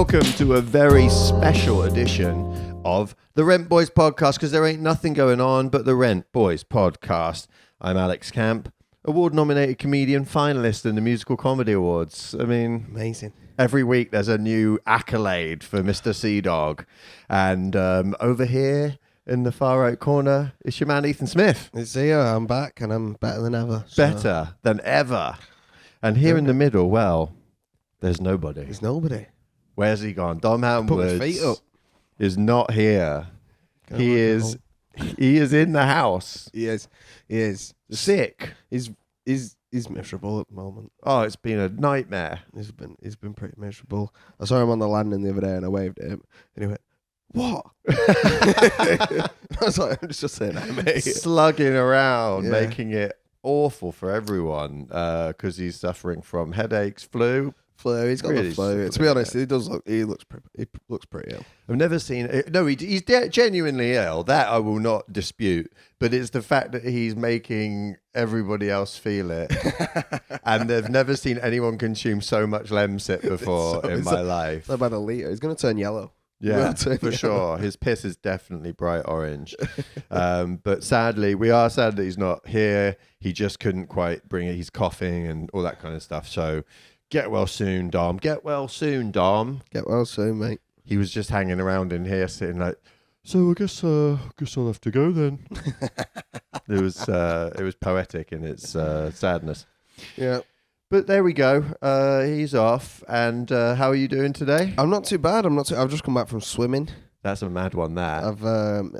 welcome to a very special edition of the Rent Boys podcast, because there ain't nothing going on but the Rent Boys podcast. I'm Alex Camp, award-nominated comedian, finalist in the Musical Comedy Awards. I mean, amazing. Every week there's a new accolade for Mr. Sea-Dog. And over here in the far right corner is your man Ethan Smith. It's here, I'm back, and I'm better than ever. Better than ever. And here in the middle, well, there's nobody. There's nobody. Where's he gone? Dom Hampton Put his feet up. Is not here. He is in the house. He is. Sick. He's miserable at the moment. Oh, it's been a nightmare. He's been pretty miserable. I saw him on the landing the other day and I waved at him and he went, "What?" I was like, I'm just saying that, mate. Slugging around, making it awful for everyone because he's suffering from headaches, flu. He's got really the flu. To be honest, he looks pretty ill. I've never seen it. No, he's genuinely ill. That I will not dispute. But it's the fact that he's making everybody else feel it. And they've never seen anyone consume so much Lemsip before in my life. It's about a litre. He's going to turn yellow. Yeah, for sure. His piss is definitely bright orange. But sadly, we are sad that he's not here. He just couldn't quite bring it. He's coughing and all that kind of stuff. So get well soon, Dom. Get well soon, Dom. Get well soon, mate. He was just hanging around in here, sitting like, so I guess I'll have to go then. It was poetic in its sadness. Yeah. But there we go. He's off. And how are you doing today? I'm not too bad. I've just come back from swimming. That's a mad one, that.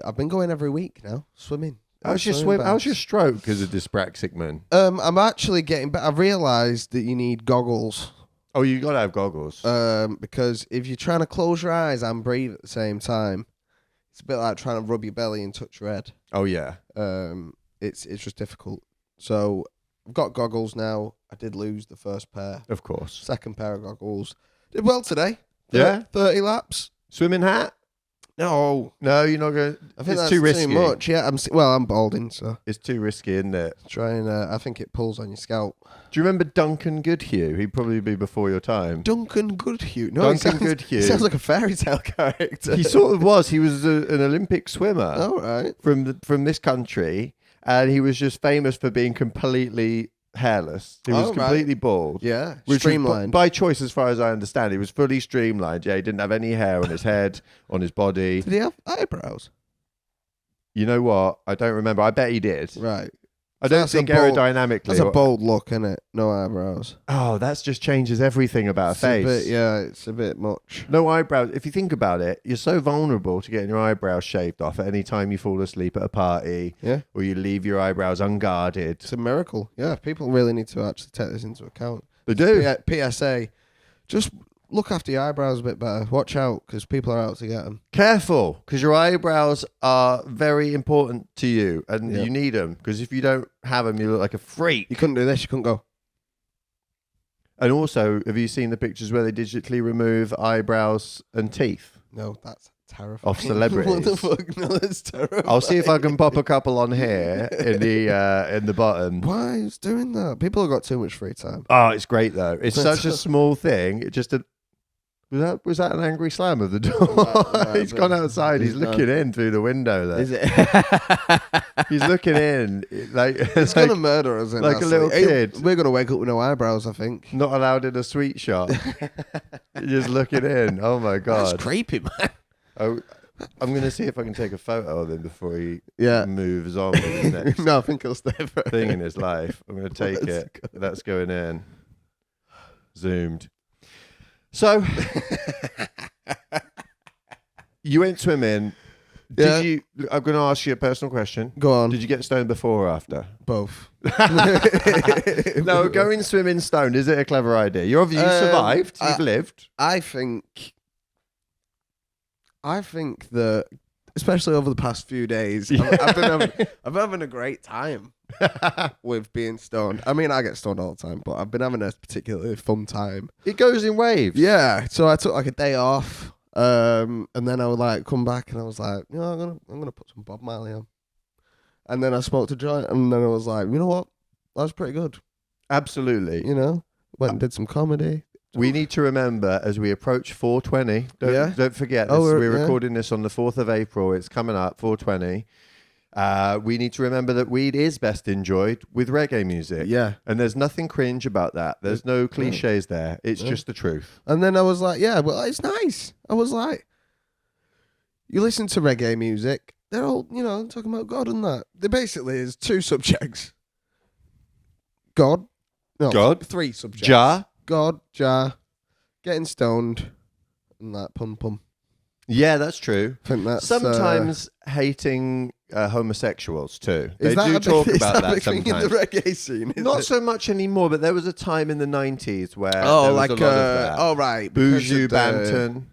I've been going every week now, swimming. How's your stroke because of dyspraxic, man? I'm actually getting better. I've realised that you need goggles. Oh, you got to have goggles. Because if you're trying to close your eyes and breathe at the same time, it's a bit like trying to rub your belly and touch your head. Oh, yeah. It's just difficult. So I've got goggles now. I did lose the first pair. Of course. Second pair of goggles. Did well today. Yeah? 30 laps. Swimming hat? No, you're not going. I think it's that's too risky. too much. Yeah, I'm balding, so it's too risky, isn't it? I think it pulls on your scalp. Do you remember Duncan Goodhue? He'd probably be before your time. Duncan Goodhue. No, Duncan Goodhue. He sounds like a fairy tale character. He sort of was. He was an Olympic swimmer. Oh, right. From this country, and he was just famous for being completely hairless. He was completely bald. Yeah, which streamlined. Was by choice, as far as I understand. He was fully streamlined. Yeah, he didn't have any hair on his head, on his body. Did he have eyebrows? You know what? I don't remember. I bet he did. Right. I don't think aerodynamically. That's a bold look, isn't it? No eyebrows. Oh, that just changes everything about a face. It's a bit much. No eyebrows. If you think about it, you're so vulnerable to getting your eyebrows shaved off at any time you fall asleep at a party. Yeah. Or you leave your eyebrows unguarded. It's a miracle. Yeah, people really need to actually take this into account. They do. PSA, just look after your eyebrows a bit better. Watch out, because people are out to get them. Careful, because your eyebrows are very important to you, and you need them, because if you don't have them, you look like a freak. You couldn't do this. You couldn't go. And also, have you seen the pictures where they digitally remove eyebrows and teeth? No, that's terrifying. Of celebrities. What the fuck? No, that's terrifying. I'll see if I can pop a couple on here in the bottom. Why is doing that? People have got too much free time. Oh, it's great though. It's such a small thing. It just was that an angry slam of the door? He's gone outside. He's looking in through the window there. Is it? He's looking in like he's gonna murder us. Like a little kid. We're gonna wake up with no eyebrows, I think. Not allowed in a sweet shop. Just looking in. Oh my god. That's creepy, man. I'm going to see if I can take a photo of him before he moves on with his next No, I think he'll stay for thing in his life. I'm going to take it. That's going in. Zoomed. So, you went swimming. Did you? I'm going to ask you a personal question. Go on. Did you get stoned before or after? Both. No, going swimming stoned, is it a clever idea? You survived. You've lived. I think that, especially over the past few days, I've been having a great time with being stoned. I mean, I get stoned all the time, but I've been having a particularly fun time. It goes in waves. Yeah. So I took like a day off, and then I would like come back and I was like, you know, I'm gonna put some Bob Marley on. And then I smoked a joint, and then I was like, you know what? That was pretty good. Absolutely. You know, went and did some comedy. we need to remember as we approach 420. Don't forget, we're recording this on the 4th of April. It's coming up, 420. We need to remember that weed is best enjoyed with reggae music. Yeah. And there's nothing cringe about that. There's no cliches there. It's just the truth. And then I was like, yeah, well, it's nice. I was like, you listen to reggae music, they're all, talking about God and that. There basically is two subjects. God. Three subjects. Jah. God, Jah, getting stoned, and that pum. Yeah, that's true. I think that's sometimes hating homosexuals too. They do talk about that sometimes. In the reggae scene, not so much anymore, but there was a time in the 90s where there was like a lot of that. Oh, right. Buju Banton.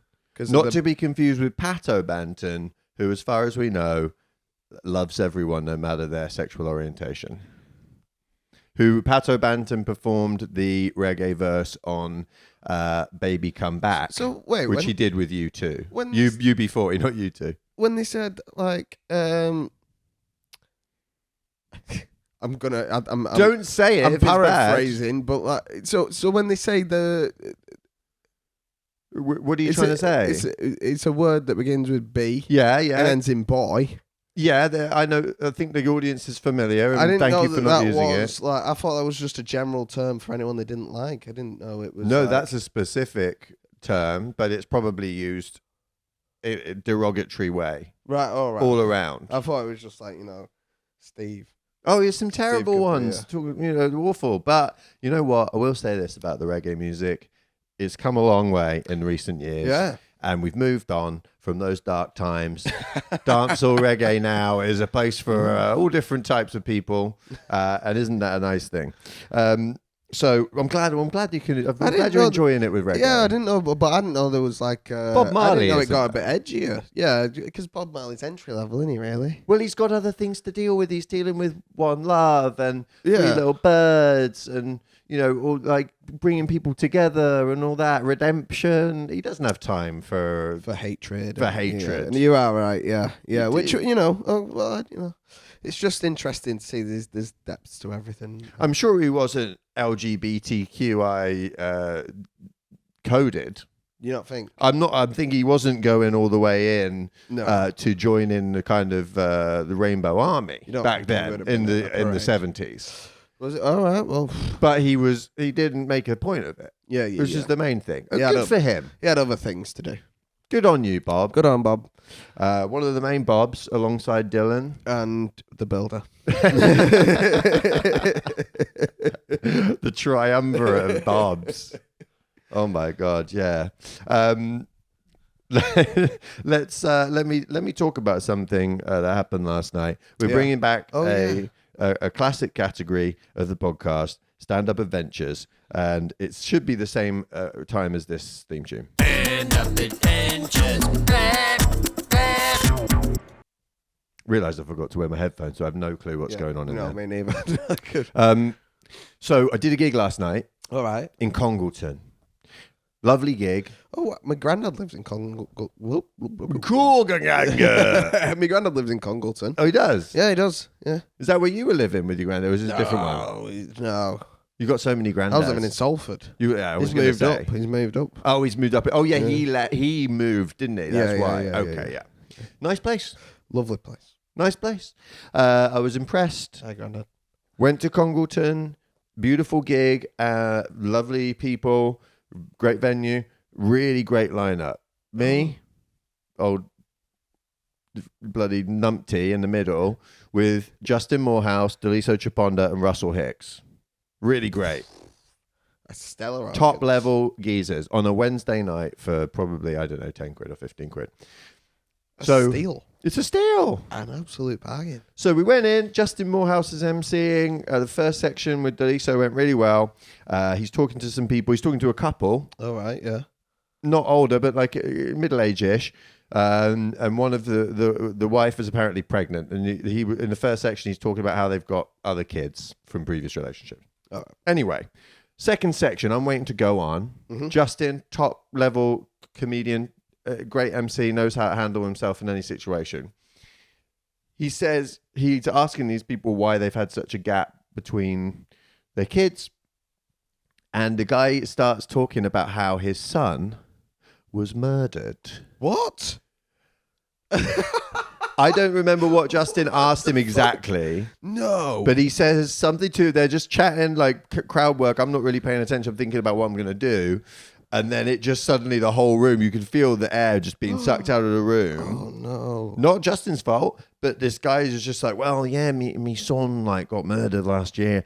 Not to be confused with Pato Banton, who, as far as we know, loves everyone no matter their sexual orientation. Who Pato Banton performed the reggae verse on Baby Come Back. So wait, which he did with you too. When UB40, not you two. When they said like I'm don't say it. I'm if paraphrasing, but like so when they say what are you trying to say? It's a word that begins with B. Yeah. And ends in boy. Yeah, I know. I think the audience is familiar. And I didn't thank know you for not using it. Like, I thought that was just a general term for anyone they didn't like. I didn't know it was. No, that's a specific term, but it's probably used in a derogatory way. Right, all around. I thought it was just like, Steve. Oh, there's some terrible ones. Awful. But you know what? I will say this about the reggae music. It's come a long way in recent years. Yeah. And we've moved on from those dark times. Dancehall reggae now is a place for all different types of people, and isn't that a nice thing? So I'm glad you can. I'm glad you're enjoying it with reggae. Yeah, I didn't know, but I didn't know there was like Bob Marley. I didn't know it got a bit edgier. Yeah, because Bob Marley's entry level, isn't he? Really? Well, he's got other things to deal with. He's dealing with One Love and Three Yeah. Little Birds, and all like bringing people together and all that redemption. He doesn't have time for hatred. For hatred. Yeah. And you are right. Yeah. Which it's just interesting to see there's depths to everything. I'm sure he wasn't LGBTQI coded. You don't think? I think he wasn't going all the way in No. to join in the kind of the Rainbow Army You don't back think he then would have in been the at that in the parade? 70s. Was it? All right. Well. But he didn't make a point of it. Yeah. Which is the main thing. Yeah, Good for him. He had other things to do. Good on you, Bob. Good on Bob. One of the main Bobs alongside Dylan. And the builder. The triumvirate of Bobs. Oh my God, yeah. Let me talk about something that happened last night. We're bringing back a classic category of the podcast, stand-up adventures, and it should be the same time as this theme tune. Stand-up adventures. Realised I forgot to wear my headphones, so I have no clue what's going on in there. No, me neither. So I did a gig last night. All right. In Congleton. Lovely gig. Oh, my granddad lives in Congleton. Cool, gang. My granddad lives in Congleton. Oh, he does? Yeah, he does. Yeah. Is that where you were living with your granddad? Or was it a different one? No. You got so many granddads. I was living in Salford. He's moved up. He's moved up. Oh, he's moved up. Oh, yeah, he moved, didn't he? That's why. Yeah. Nice place. Lovely place. Nice place. I was impressed. Hi, granddad. Went to Congleton. Beautiful gig. Lovely people. Great venue. Really great lineup. Me, old bloody numpty in the middle with Justin Morehouse, Daliso Chaponda, and Russell Hicks. Really great. A stellar. Top level geezers on a Wednesday night for probably, I don't know, 10 quid or 15 quid. Steal. It's a steal. An absolute bargain. So we went in. Justin Morehouse is emceeing. The first section with Daliso went really well. He's talking to some people. He's talking to a couple. All right, yeah. Not older, but like middle-age-ish. And one of the wife is apparently pregnant. And he in the first section, he's talking about how they've got other kids from previous relationships. Oh. Anyway, second section, I'm waiting to go on. Mm-hmm. Justin, top-level comedian, great MC, knows how to handle himself in any situation. He says he's asking these people why they've had such a gap between their kids. And the guy starts talking about how his son was murdered. What? I don't remember what Justin asked him exactly. No. But he says something to, they're just chatting like crowd work. I'm not really paying attention. I'm thinking about what I'm going to do. And then it just suddenly, the whole room, you can feel the air just being sucked out of the room. Oh, no. Not Justin's fault, but this guy is just like, well, yeah, me son like got murdered last year.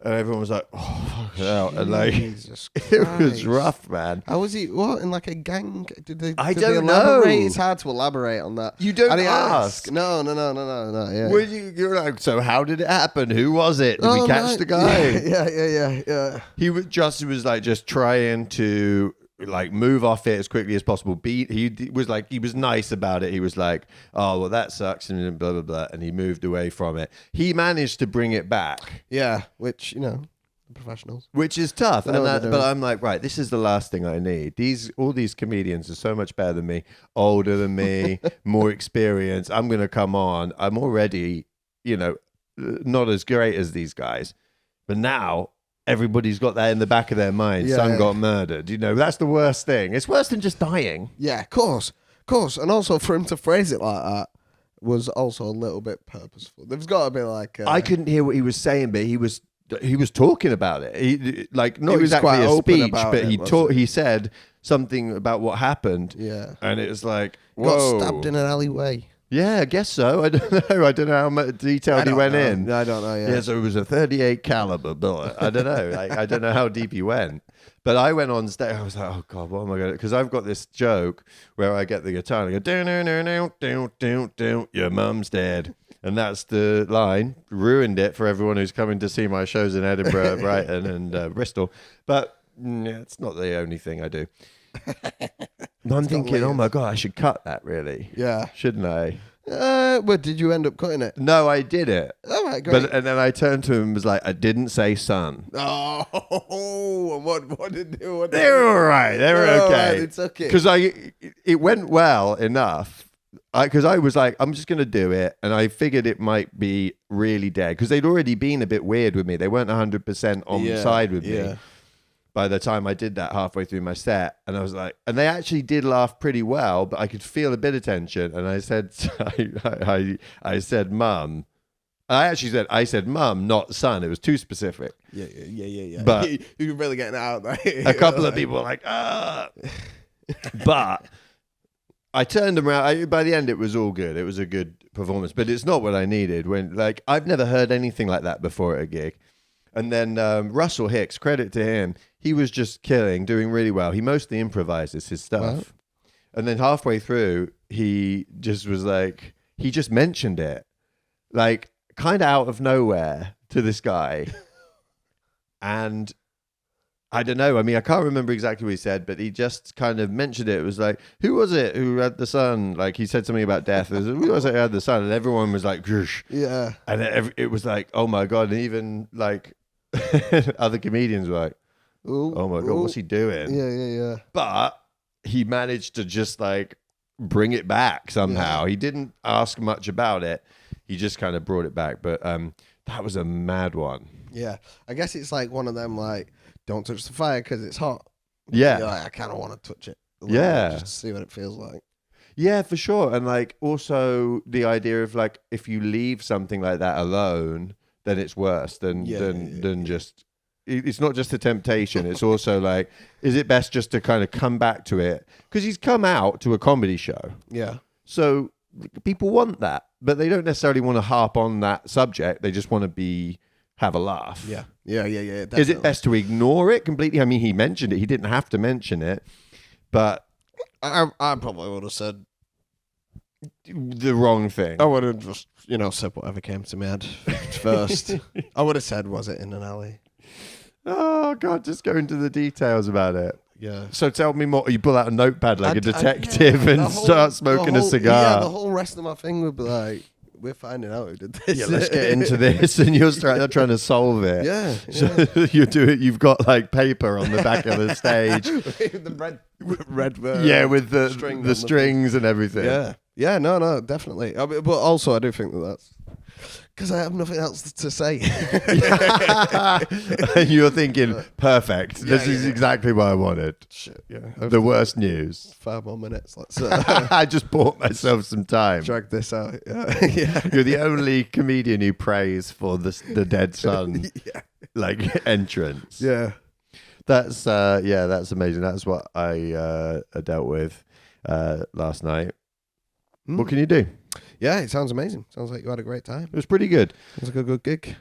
And everyone was like, oh, fuck hell. And like, it was rough, man. How was he? What, in like a gang? Did they don't elaborate? know. It's hard to elaborate on that. You don't And he ask. asked. No. Yeah. Well, you're like, so how did it happen? Who was it? Did we catch right. the guy? Yeah. Justin was like just trying to like move off it as quickly as possible. He was nice about it. He was like, oh, well, that sucks and blah, blah, blah. And he moved away from it. He managed to bring it back. Yeah, which, the professionals. Which is tough. But I'm like, right, this is the last thing I need. All these comedians are so much better than me, older than me, more experienced. I'm going to come on. I'm already, not as great as these guys. But now everybody's got that in the back of their mind. Yeah. Son got murdered. That's the worst thing. It's worse than just dying. Yeah, of course. And also for him to phrase it like that was also a little bit purposeful. There's got to be like... I couldn't hear what he was saying, but he was talking about it. He not was exactly quite a open speech, about but it, he said something about what happened. Yeah. And it was like, whoa. Got stabbed in an alleyway. Yeah, I guess so. I don't know. I don't know how much detailed he went in. I don't know, Yeah, so it was a 38 caliber bullet. I don't know. I don't know how deep he went. But I went on stage. I was like, oh, God, what am I going to... Because I've got this joke where I get the guitar and I go, your mum's dead. And that's the line. Ruined it for everyone who's coming to see my shows in Edinburgh, Brighton and Bristol. But it's not the only thing I do. I'm thinking, oh my God, I should cut that really. Yeah. Shouldn't I? But did you end up cutting it? No, I did it. All right, great. And then I turned to him and was like, I didn't say son. Oh, what did they do? They were all right. They were okay. Right, it's okay. Because it went well enough. Because I was like, I'm just going to do it. And I figured it might be really dead. Because they'd already been a bit weird with me. They weren't 100% on side with me by the time I did that halfway through my set. And I was like, and they actually did laugh pretty well, but I could feel a bit of tension. And I said, I said, Mum. I said Mum, not son. It was too specific. Yeah. But you're really getting it out there. A couple of people were like, ah. But I turned them around. By the end, it was all good. It was a good performance, but it's not what I needed. I've never heard anything like that before at a gig. And then Russell Hicks, credit to him, he was just doing really well. He mostly improvises his stuff. Wow. And then halfway through, he just was like, he just mentioned it, like kind of out of nowhere to this guy. And I don't know. I mean, I can't remember exactly what he said, but he just kind of mentioned it. It was like, who was it who had the son? Like, he said something about death. It was, who was it who had the son? And everyone was like, Gush. Yeah. And it was like, oh my God. And even like other comedians were like, oh my God, what's he doing? Yeah. But he managed to just like bring it back somehow. Yeah. He didn't ask much about it. He just kind of brought it back. But that was a mad one. Yeah. I guess it's like one of them, like, don't touch the fire because it's hot. Yeah. You're like, I kind of want to touch it. Just to see what it feels like. Yeah, for sure. And like also the idea of like, if you leave something like that alone, then it's worse than just... It's not just a temptation. It's also like, is it best just to kind of come back to it? Because he's come out to a comedy show. Yeah. So people want that, but they don't necessarily want to harp on that subject. They just want to have a laugh. Yeah. Definitely. Is it best to ignore it completely? I mean, he mentioned it. He didn't have to mention it, but I probably would have said the wrong thing. I would have just, said whatever came to my head first. I would have said, was it in an alley? Oh, God, just go into the details about it. Yeah. So tell me more. You pull out a notepad like a detective and start smoking a cigar. Yeah, the whole rest of my thing would be like, we're finding out who did this. Yeah, let's get into this. And you're trying to solve it. Yeah. So you do it. You've got like paper on the back of the stage. the red with the strings and everything. Yeah. Yeah, no, definitely. But also, I do think that's Because I have nothing else to say. And you're thinking, perfect. This is exactly what I wanted. Shit, yeah. The worst news. 5 more minutes. Let's I just bought myself some time. drag this out. Yeah. You're the only comedian who prays for the dead son, like entrance. Yeah. That's amazing. That's what I dealt with last night. What can you do? Yeah, it sounds amazing. Sounds like you had a great time. It was pretty good. Sounds like a good gig.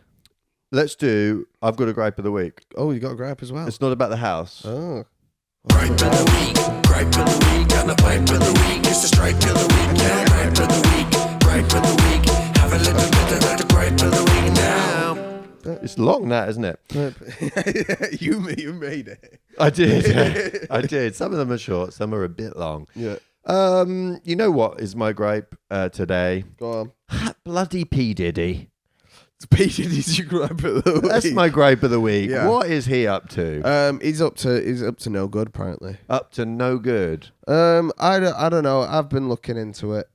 I've got a gripe of the week. Oh, you got a gripe as well. It's not about the house. Oh. Gripe of the week, gripe of the week, got the pipe of the week, it's the strike of the week, yeah, gripe of the week, gripe of the week, have a little bit of the gripe of the week now. It's long, that, isn't it? You made it. I did. I did. Some of them are short. Some are a bit long. Yeah. You know what is my gripe today? Go on. Bloody P. Diddy. Did you gripe of the week? That's my gripe of the week. Yeah. What is he up to? He's up to no good apparently. Up to no good. I don't know. I've been looking into it.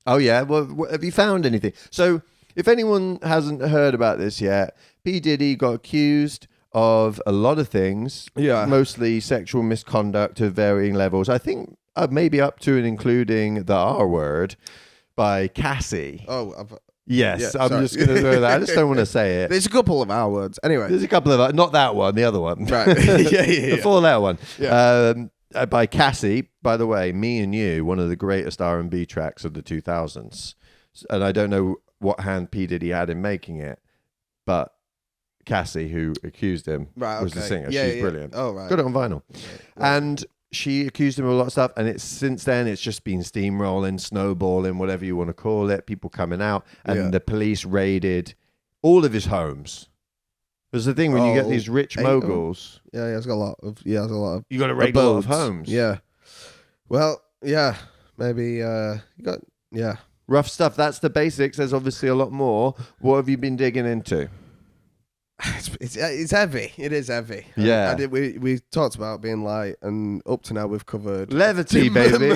Oh yeah. Well, have you found anything? So, if anyone hasn't heard about this yet, P. Diddy got accused of a lot of things. Yeah. Mostly sexual misconduct of varying levels. I think maybe up to and including the R word by Cassie. Oh, Yes, Yeah, I'm sorry. just going to throw that. I just don't want to say it. there's a couple of our words. Anyway. There's a couple of, not that one, the other one. Right. yeah. The 4-letter one. Yeah. By Cassie, by the way, Me and You, one of the greatest R&B tracks of the 2000s. And I don't know what hand P. Diddy had in making it, but Cassie, who accused him, was the singer. She's brilliant. Oh, right. Got it on vinyl. Right. And she accused him of a lot of stuff, and since then it's just been steamrolling, snowballing, whatever you want to call it. People coming out, and the police raided all of his homes. There's the thing when you get these rich moguls. Yeah, he has got a lot of. Yeah, has a lot of. You got to raid a lot of abodes. homes. Yeah. Well, yeah, maybe you got rough stuff. That's the basics. There's obviously a lot more. What have you been digging into? It's heavy. It is heavy. Yeah. We talked about being light, and up to now we've covered Levity, baby.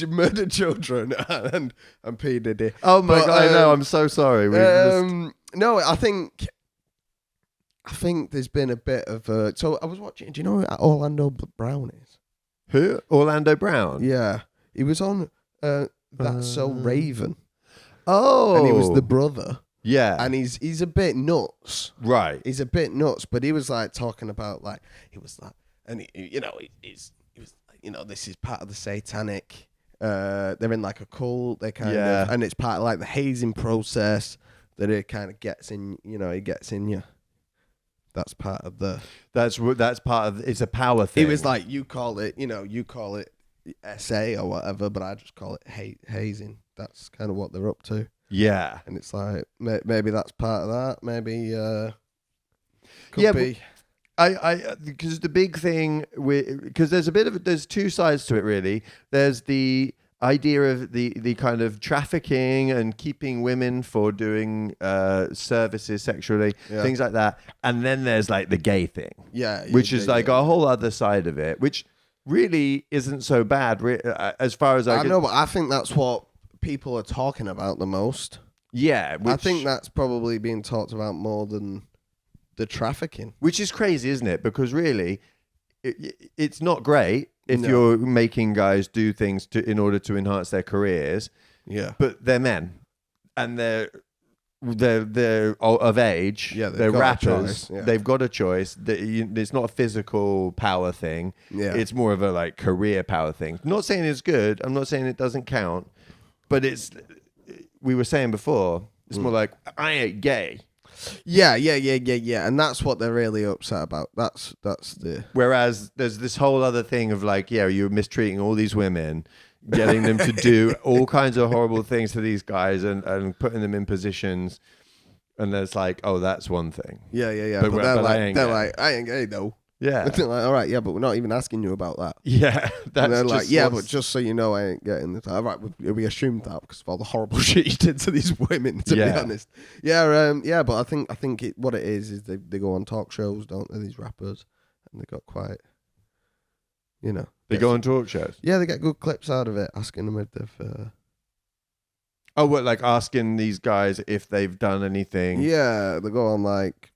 murdered children and P. Diddy. Oh my God! I know. I'm so sorry. No, I think there's been a bit of so I was watching. Do you know who Orlando Brown is? Who? Orlando Brown. Yeah, he was on That's So Raven. Oh, and he was the brother. Yeah, and he's a bit nuts. Right. He's a bit nuts, but he was like talking about like he was like, and he was like, this is part of the satanic. They're in like a cult. They kind of, and it's part of like the hazing process that it kind of gets in. It gets in you. That's part of the. That's part of. It's a power thing. He was like, you call it SA or whatever, but I just call it hazing. That's kind of what they're up to. Yeah, and it's like maybe that's part of that. Maybe could be. I because the big thing because there's two sides to it really. There's the idea of the kind of trafficking and keeping women for doing services sexually, things like that, and then there's like the gay thing, which is like a whole other side of it, which really isn't so bad as far as I know, but I think that's what people are talking about the most. Yeah, I think that's probably being talked about more than the trafficking, which is crazy, isn't it? Because really, it's not great if you're making guys do things in order to enhance their careers. Yeah, but they're men, and they're of age. Yeah, they're rappers. They've got a choice. It's not a physical power thing. Yeah, it's more of a like career power thing. I'm not saying it's good. I'm not saying it doesn't count. But we were saying before, it's more like, I ain't gay. Yeah. And that's what they're really upset about. That's the... Whereas there's this whole other thing of like, you're mistreating all these women, getting them to do all kinds of horrible things to these guys and putting them in positions. And there's like, oh, that's one thing. Yeah. But they're like, I ain't gay though. Yeah. Like, all right, but we're not even asking you about that. Yeah. And they're like, but just so you know, I ain't getting the time. All right, we assumed that because of all the horrible shit you did to these women, to be honest. Yeah, but I think what it is they go on talk shows, don't they, these rappers? And they got quite, They go on talk shows? Yeah, they get good clips out of it, asking them if they've... Oh, what, like asking these guys if they've done anything? Yeah, they go on like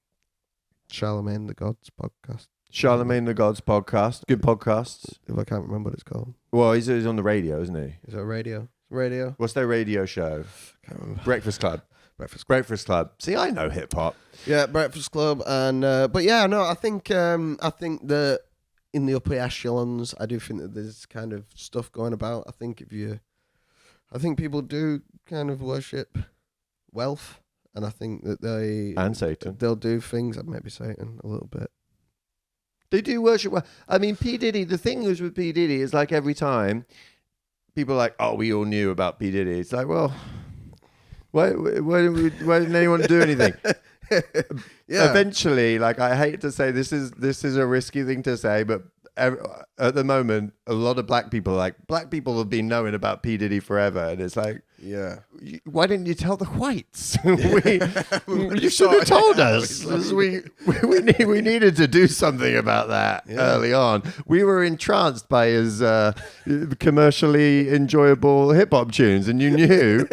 Charlemagne the God's podcast. Charlemagne the God's podcast. Good podcasts. If I can't remember what it's called. Well, he's on the radio, isn't he? Is it a radio? Radio? What's their radio show? Can't remember. Breakfast Club. Breakfast Club. See, I know hip hop. Yeah, Breakfast Club, and but yeah, no, I think that in the upper echelons, I do think that there's kind of stuff going about. I think people do kind of worship wealth, and I think that And Satan. they'll do things, maybe Satan a little bit. They do worship well. I mean, P. Diddy, the thing is with P. Diddy is like every time people are like, oh, we all knew about P. Diddy. It's like, well, why didn't anyone do anything? Yeah. Eventually, like, I hate to say this is a risky thing to say, but at the moment, a lot of black people have been knowing about P. Diddy forever, and it's like, Yeah. why didn't you tell the whites? You should have told us. We needed to do something about that early on. We were entranced by his commercially enjoyable hip hop tunes, and you knew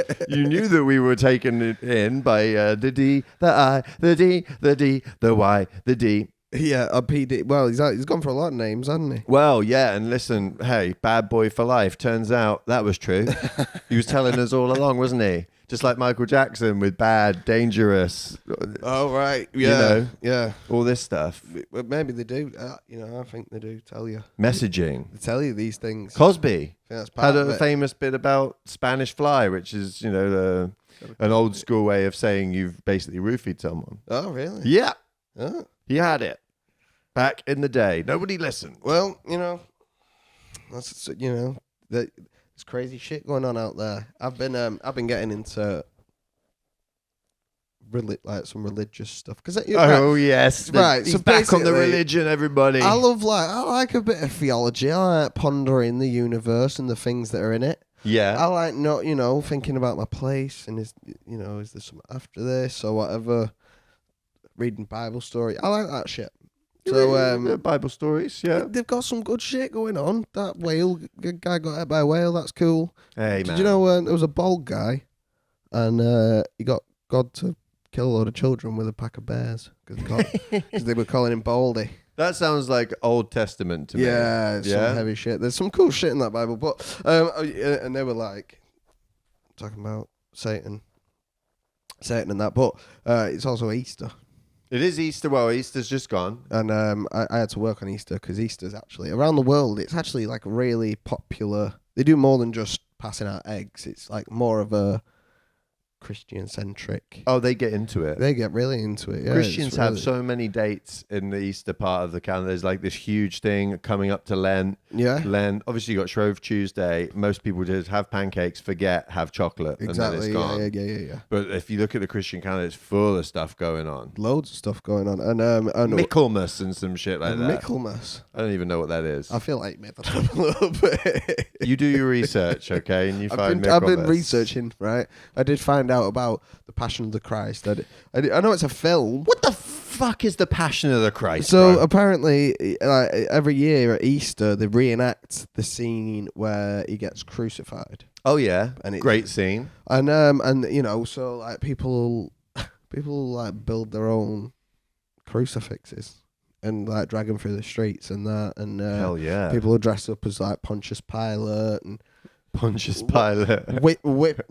that we were taken in by the D, the I, the D, the D, the Y, the D. Yeah, PD. Well, he's gone for a lot of names, hasn't he? Well, yeah, and listen, hey, bad boy for life. Turns out that was true. He was telling us all along, wasn't he? Just like Michael Jackson with bad, dangerous. Oh, right. Yeah. You know, yeah. all this stuff. Well, maybe they do. I think they do tell you. Messaging. They tell you these things. Cosby I think that's part had of a it. famous bit about Spanish fly, which is, an old school way of saying you've basically roofied someone. Oh, really? Yeah, Oh. he had it back in the day. Nobody listened. Well, that's there's crazy shit going on out there. I've been getting into some religious stuff because Oh yes, right. He's So back on the basically, religion, everybody. I like a bit of theology. I like pondering the universe and the things that are in it. Yeah, I like not thinking about my place and is there something after this or whatever. Reading Bible story. I like that shit. So Bible stories. Yeah, they've got some good shit going on. That whale guy got hit by a whale. That's cool. hey man. Did you know there was a bald guy, and he got God to kill a load of children with a pack of bears because they were calling him Baldy. That sounds like Old Testament to me. Yeah, it's some heavy shit. There's some cool shit in that Bible, but and they were like talking about Satan and that, but it's also Easter. It is Easter. Well, Easter's just gone. And I had to work on Easter because Easter's actually, around the world, it's actually like really popular. They do more than just passing out eggs. It's like more of a Christian-centric. Oh, they get into it. They get really into it, yeah. Christians have so many dates in the Easter part of the calendar. There's like this huge thing coming up to Lent. Yeah. Lent. Obviously, you got Shrove Tuesday. Most people just have pancakes, forget, have chocolate, Exactly, and then it's gone. yeah. But if you look at the Christian calendar, it's full of stuff going on. Loads of stuff going on. And Michaelmas and some shit like that. Michaelmas. I don't even know what that is. I feel like you made that up a little bit. You do your research, okay? And you find I've been Michaelmas. researching, right? I did find out about the Passion of the Christ. I know it's a film. What the fuck is the Passion of the Christ? So bro? apparently, every year at Easter, they reenact the scene where he gets crucified. Oh yeah, And it's great scene. And so like people like build their own crucifixes and like drag them through the streets and that. And Hell yeah, people are dressed up as like Pontius Pilate and Pontius Pilate. whip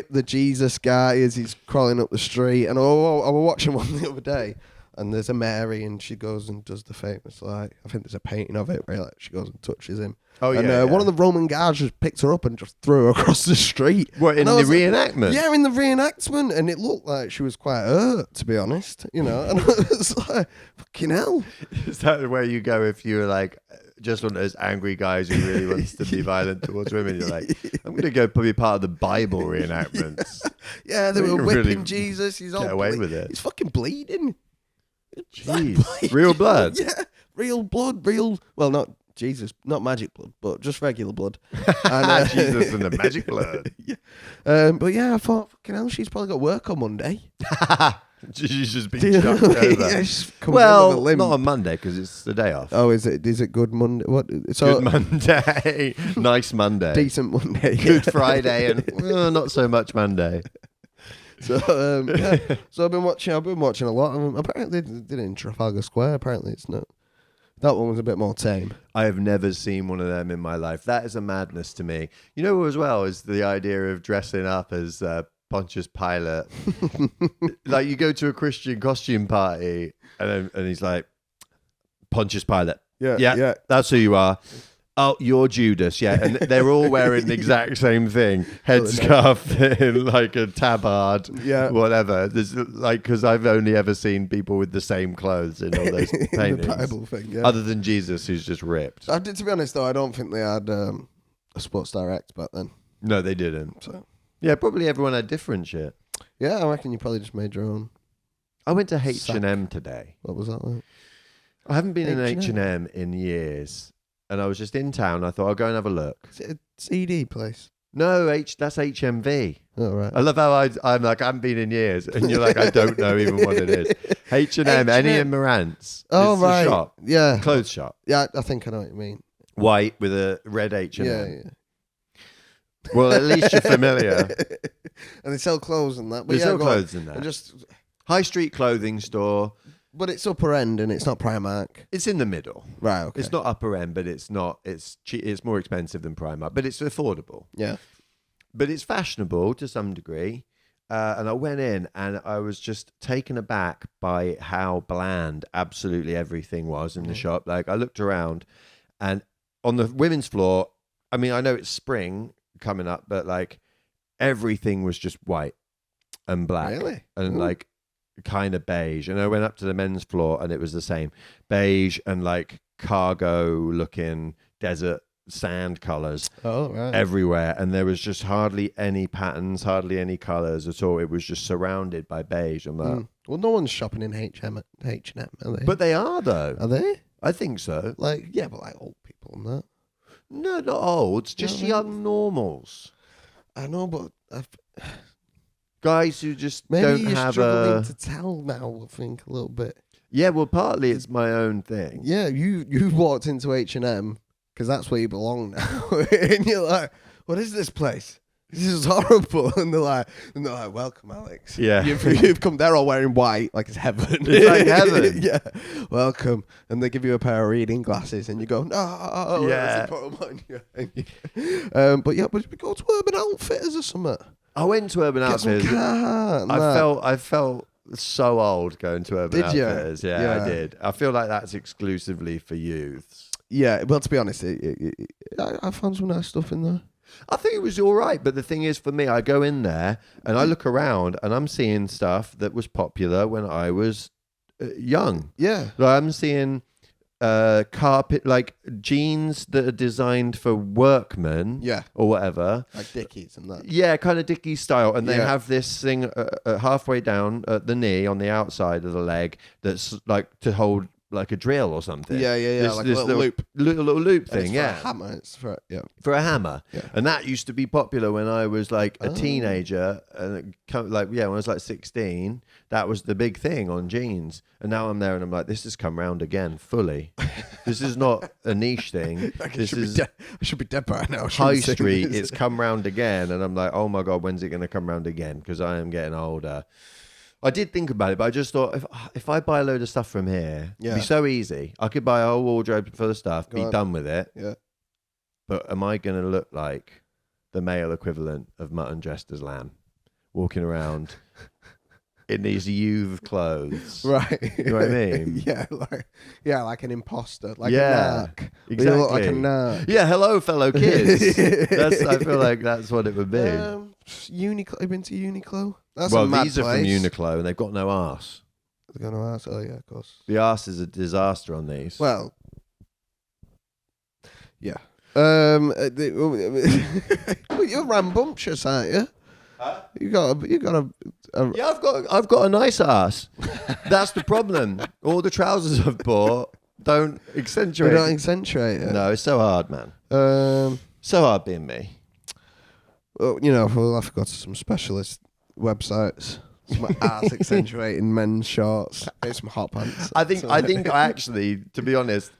the Jesus guy as he's crawling up the street. And I was watching one the other day, and there's a Mary, and she goes and does the famous, like, I think there's a painting of it where like, she goes and touches him. Oh yeah, And one of the Roman guards just picked her up and just threw her across the street. What, in And I the was like, reenactment? yeah, in the reenactment, and it looked like she was quite hurt, to be honest. And I was like, fucking hell. Is that where you go if you're like just one of those angry guys who really wants to be violent towards women? You're like, I'm going to go be part of the Bible reenactments. Yeah, they You were can whipping really Jesus. He's get all away with it. He's fucking bleeding. Jeez, real blood. Yeah, real blood, well, not Jesus, not magic blood, but just regular blood. And, Jesus and the magic blood. Yeah. But yeah, I thought, fucking hell, she's probably got work on Monday. She's just been chucked over. Yeah, she's coming in with a limp. not on Monday because it's the day off. Oh, is it good Monday? What? So, Good Monday. Nice Monday. decent Monday. Good Friday and not so much Monday. So so I've been watching a lot of them. Apparently they did it in Trafalgar Square. Apparently it's not. That one was a bit more tame. I have never seen one of them in my life. That is a madness to me. You know, as well, is the idea of dressing up as Pontius Pilate. Like you go to a Christian costume party and he's like, Pontius Pilate. Yeah. That's who you are. Oh, you're Judas, yeah. And they're all wearing the exact same thing. Headscarf in like a tabard, whatever. There's like, because I've only ever seen people with the same clothes in all those paintings. The Bible thing, yeah. Other than Jesus, who's just ripped. To be honest, though, I don't think they had a Sports Direct back then. No, they didn't. So yeah, probably everyone had different shit. yeah, I reckon you probably just made your own. I went to H&M today. What was that like? I haven't been in H&M? H&M in years. And I was just in town. I thought I'll go and have a look. Is it a CD place? No, that's HMV. Oh, right. I love how I'm like, I haven't been in years. And you're like, I don't know even what it is. H&M, Annie and Marantz. Oh, It's right. a shop. Yeah. Clothes shop. Yeah, I think I know what you mean. White with a red H&M. Yeah. Well, at least you're familiar. And they sell clothes and that. But There's yeah, no go on. clothes in there. And just, High street clothing store. but it's upper end and it's not Primark. It's in the middle. Right, okay. It's not upper end, but it's not. It's it's more expensive than Primark, but it's affordable. Yeah. But it's fashionable to some degree. And I went in and I was just taken aback by how bland absolutely everything was in the shop. Like I looked around and on the women's floor, I mean, I know it's spring coming up, but like everything was just white and black. Really? And Ooh. like kind of beige. And I went up to the men's floor and it was the same. Beige and like cargo looking desert sand colors Oh, right. everywhere, and there was just hardly any patterns, hardly any colors at all. It was just surrounded by beige and that. Well, no one's shopping in H&M, are they? But they are though. Are they? I think so. Like, yeah, but like old people and that. No, not old. It's just No, young normals, I know, but guys who just maybe don't you're have struggling a. to tell now, I think, a little bit. Yeah, well, partly it's my own thing. Yeah, you walked into H&M because that's where you belong now. And you're like, what is this place? This is horrible. And they're like, welcome, Alex. Yeah. You've come there all wearing white, like it's heaven. It's like heaven. Yeah. Welcome. And they give you a pair of reading glasses and you go, no. Yeah. As they put 'em on you. But yeah, but we go to Urban Outfitters or something. I went to Urban Get some Outfitters. car and I that. felt so old going to Urban Did you? Outfitters. Yeah, Yeah. I did. I feel like that's exclusively for youths. Yeah, well, to be honest, I found some nice stuff in there. I think it was all right, but the thing is, for me, I go in there and I look around and I'm seeing stuff that was popular when I was young. Yeah. Like I'm seeing carpet, like jeans that are designed for workmen, Yeah. or whatever. Like Dickies and that. Yeah, kind of Dickie style, and they Yeah. have this thing halfway down at the knee on the outside of the leg that's like to hold like a drill or something. Yeah. Like a little loop. little loop And thing. it's for Yeah, a hammer. It's for for a hammer. Yeah. And that used to be popular when I was like a Oh. teenager, and when I was like 16, that was the big thing on jeans. And now I'm there and I'm like, this has come round again fully. This is not a niche thing. This is I should be dead by now. I shouldn't high be saying street. this. It's come round again, and I'm like, oh my god, when's it going to come round again? Because I am getting older. I did think about it, but I just thought if I buy a load of stuff from here, it'd Yeah. be so easy. I could buy a whole wardrobe full of stuff, Go be on. done with it. Yeah. But am I going to look like the male equivalent of mutton dressed as lamb, walking around in these youth clothes? Right. You know what I mean? Yeah, like an imposter, like Yeah, a narc. exactly. You look like a narc. Yeah, hello, fellow kids. I feel like that's what it would be. Uniqlo. Have you been to Uniqlo? That's well, a mad these are place. from Uniqlo, and they've got no arse. They're gonna ask. Oh yeah, of course. The arse is a disaster on these. Well, yeah. You're rambunctious, aren't you? Huh? You got a Yeah, I've got a nice ass. That's the problem. All the trousers I've bought Don't accentuate. We don't accentuate it. No, it's so hard, man. So hard being me. Well, we'll have to go to some specialist websites. Some ass accentuating men's shorts. Maybe some hot pants. I think I actually, to be honest,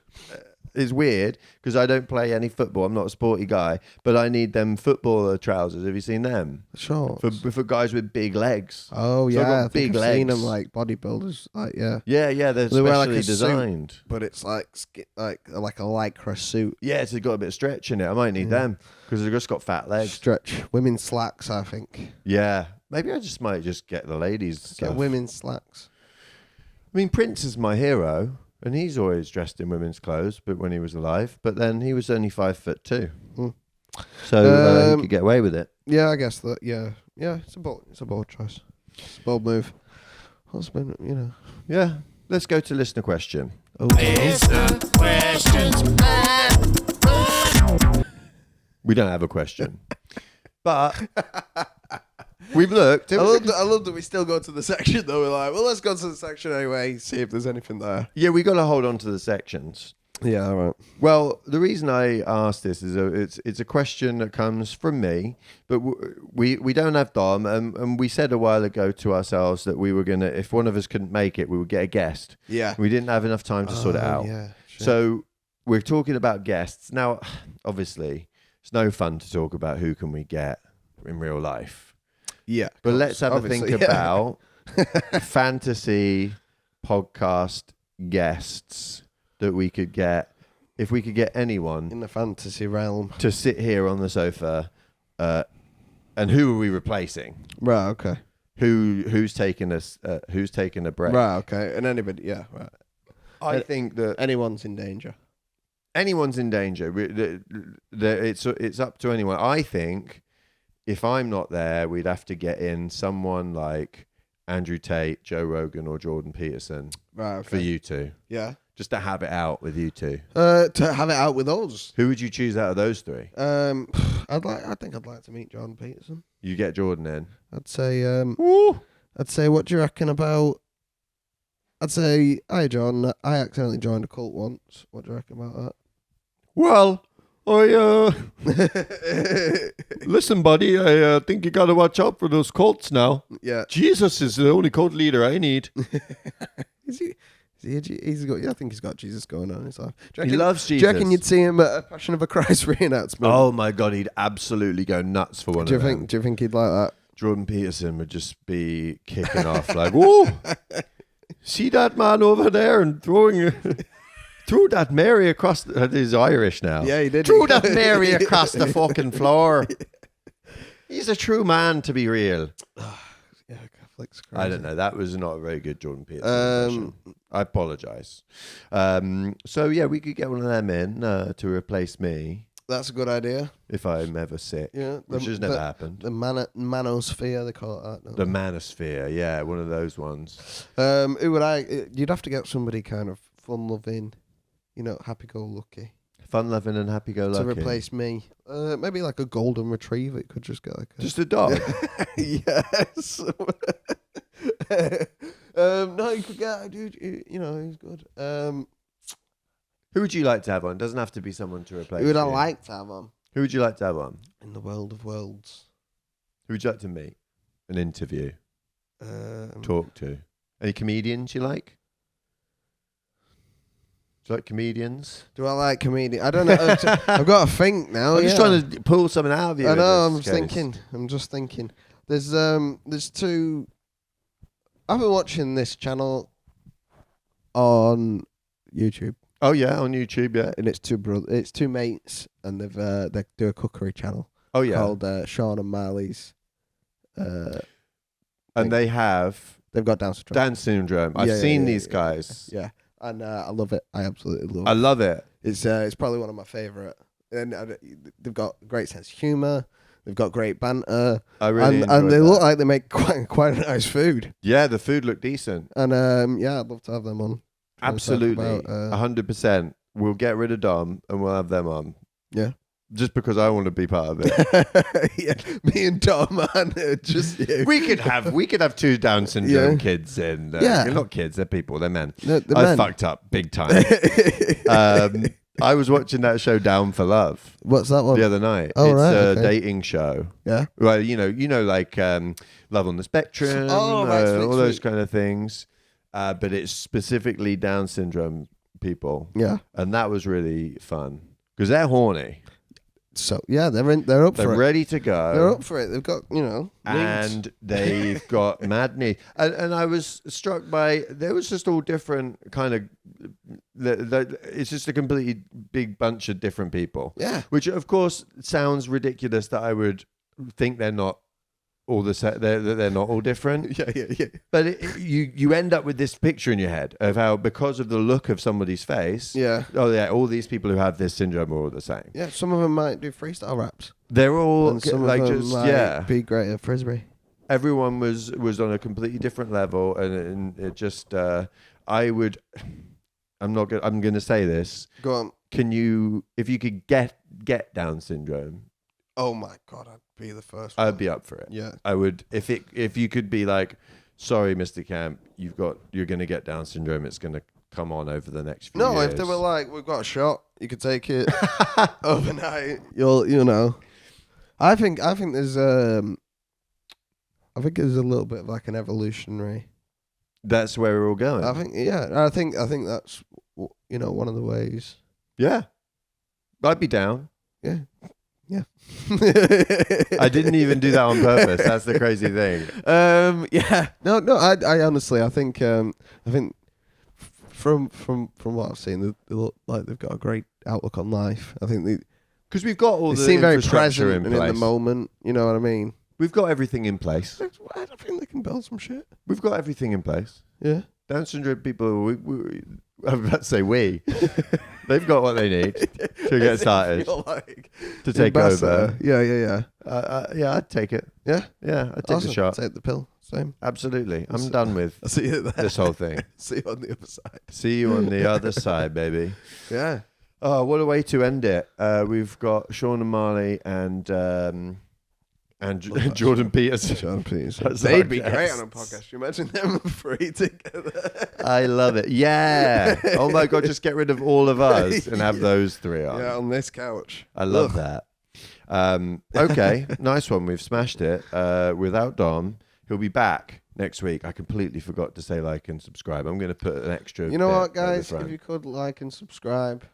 it's weird because I don't play any football. I'm not a sporty guy, but I need them footballer trousers. Have you seen them? Shorts. For guys with big legs. Oh, So I've yeah. got I big think I've seen legs. them like bodybuilders. Like, yeah. Yeah, they're They wear specially like a suit. designed. But it's like a lycra suit. Yeah, it's got a bit of stretch in it. I might need them because they've just got fat legs. Stretch. Women's slacks, I think. Yeah, maybe I might get the ladies stuff. Get women's slacks. I mean, Prince is my hero, and he's always dressed in women's clothes. But when he was alive, but then he was only 5'2", so he could get away with it. Yeah, I guess that. Yeah, it's a bold choice. It's a bold move. What's been, Yeah, let's go to listener question. Listener questions. We don't have a question, but we've looked. I love that we still go to the section though. We're like, well, let's go to the section anyway, see if there's anything there. Yeah, we got to hold on to the sections. Yeah, all right. Well, the reason I asked this is it's a question that comes from me, but we don't have Dom, and we said a while ago to ourselves that we were gonna, if one of us couldn't make it, we would get a guest. Yeah. We didn't have enough time to sort it out. Yeah. Sure. So we're talking about guests now. Obviously, it's no fun to talk about who can we get in real life. Yeah. But let's have a think about fantasy podcast guests that we could get, if we could get anyone in the fantasy realm to sit here on the sofa, and who are we replacing? Right. Okay. Who's taking us? Who's taking a break? Right. Okay. And anybody. Yeah. Right. I think that Anyone's in danger. anyone's in danger. It's up to anyone. I think if I'm not there, we'd have to get in someone like Andrew Tate, Joe Rogan, or Jordan Peterson. Right. Okay. For you two. Yeah. Just to have it out with you two. To have it out with us. Who would you choose out of those three? I think I'd like to meet Jordan Peterson. You get Jordan in. I'd say, what do you reckon about? I'd say, hi John, I accidentally joined a cult once. What do you reckon about Well, listen, buddy, I think you got to watch out for those cults now. that? Yeah. Jesus is the only cult leader I need. Is he? He's got. Yeah, I think he's got Jesus going on in his life. He loves Jesus. Do you reckon you'd see him at a Passion of a Christ reenactment? Oh my God, he'd absolutely go nuts for one Do of them. you think he'd like that? Jordan Peterson would just be kicking off like, whoa, see that man over there and threw that Mary across. He's Irish now. Yeah, he did. Threw that Mary across the fucking floor. He's a true man, to be real. Yeah, Catholic's crazy. I don't know. That was not a very good Jordan Peterson impression. I apologise. So yeah, we could get one of them in to replace me That's a good idea. if I'm ever sick. Yeah, which has never happened. The manosphere, they call it that. Don't The they? manosphere, yeah, one of those ones. Who would I? You'd have to get somebody kind of fun-loving, happy-go-lucky Fun-loving and happy-go-lucky. to replace me. Maybe like a golden retriever. It could just get like Just a dog. yes. No, you could get, dude. He's good. Who would you like to have on? It doesn't have to be someone to replace Who would I you. like to have on Who would you like to have on? in the world of worlds? Who would you like to meet? An interview? Um, Talk to? Any comedians you like? Do you like comedians? Do I like comedian? I don't know. I've got to think now. I'm just trying to pull something out of you. I know. in I'm this just case. thinking. There's two. I've been watching this channel on YouTube, Oh yeah, on YouTube, yeah. and it's two mates, and they do a cookery channel Oh yeah. called Sean and Marley's. And they have They've got Down syndrome. Down syndrome. I've seen these guys. Yeah, and I love it. I absolutely love I it. love it. It's probably one of my favourite. And they've got a great sense of humour. They've got great banter. I really and they enjoyed look that. like they make quite a nice food. Yeah, the food looked decent. And I'd love to have them on. Absolutely, About, 100%. We'll get rid of Dom and we'll have them on. Yeah. just because I want to be part of it. Yeah, me and Tom, man, just you. We could have 2 Down syndrome kids in. Yeah. They're not kids, they're people, they're men. They're I men. fucked up big time. I was watching that show Down for Love What's that one? the other night. Oh, It's right, a okay. dating show. Yeah. Well, you know, like Love on the Spectrum, Oh, right, sweet, all those sweet. kind of things. But it's specifically Down syndrome people. Yeah. And that was really fun because they're horny. So yeah, they're up They're for it. ready to go. They're up for it. They've got needs. And they've got mad needs. And I was struck by, there was just all different kind of, it's just a completely big bunch of different people. Yeah. Which of course sounds ridiculous that I would think they're not all they're not all different. Yeah. But you end up with this picture in your head of how, because of the look of somebody's face, Yeah. oh yeah, all these people who have this syndrome are all the same. Yeah. Some of them might do freestyle raps. They're all And some like of them just might be great at frisbee. Everyone was on a completely different level, and it just I'm going to say this. Go on. Can you, if you could get Down syndrome, Oh my God, I'd be the first one. I'd be up for it. Yeah. I would, if you could be like, sorry, Mr. Camp, you're going to get Down syndrome. It's going to come on over the next few years. No, if they were like, we've got a shot, you could take it overnight. You know. I think there's a little bit of like an evolutionary. That's where we're all going. I think that's one of the ways. Yeah, I'd be down. Yeah. I didn't even do that on purpose. That's the crazy thing. Yeah. No. I honestly, I think from what I've seen, they look like they've got a great outlook on life. I think Because we've got all they the seem very infrastructure present in and place. in the moment. You know what I mean? We've got everything in place. I don't think they can build some shit. We've got everything in place. Yeah. Down syndrome people, I'm about to say they've got what they need to get started, to take over. Yeah. Yeah, I'd take it. Yeah. Yeah, I'd take Awesome. the shot. Take the pill. Same. Absolutely. I'm done with I'll see you there. this whole thing. See you on the other side. See you on the other side, baby. Yeah. Oh, what a way to end it. We've got Sean and Marley and Jordan Peterson. Sean, please. That's They'd our be great guests. on a podcast. You imagine them three together? I love it. Yeah. Oh my God, just get rid of all of us and have those three on. Yeah, on this couch. I love that. Okay, nice one. We've smashed it. Without Dom, he'll be back next week. I completely forgot to say like and subscribe. I'm going to put an extra. You know bit what, at the guys? front. If you could like and subscribe,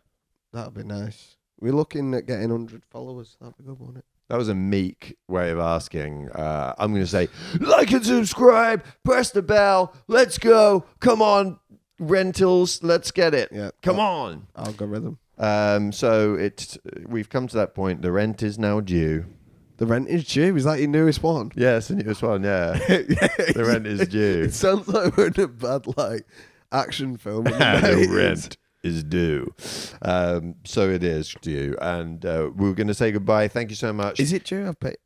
that'd be nice. We're looking at getting 100 followers. That'd be good, wouldn't it? That was a meek way of asking. I'm going to say, like and subscribe, press the bell, let's go. Come on, rentals, let's get it. Yeah. Come on. Algorithm. So we've come to that point. The rent is now due. The rent is due. Is that your newest one? Yeah, it's the newest one, yeah. The rent is due. It sounds like we're in a bad action film. The rent is due. So it is due. And we're going to say goodbye. Thank you so much. Is it due? I've paid.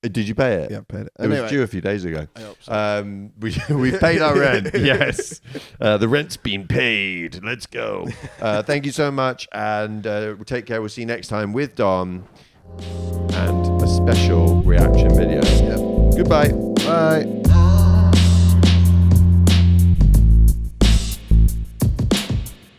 Did you pay it? Yeah, I've paid it. It was due a few days ago. I hope so. We've paid our rent. Yes. The rent's been paid. Let's go. Thank you so much. And take care. We'll see you next time with Dom and a special reaction video. Yeah. Goodbye. Bye.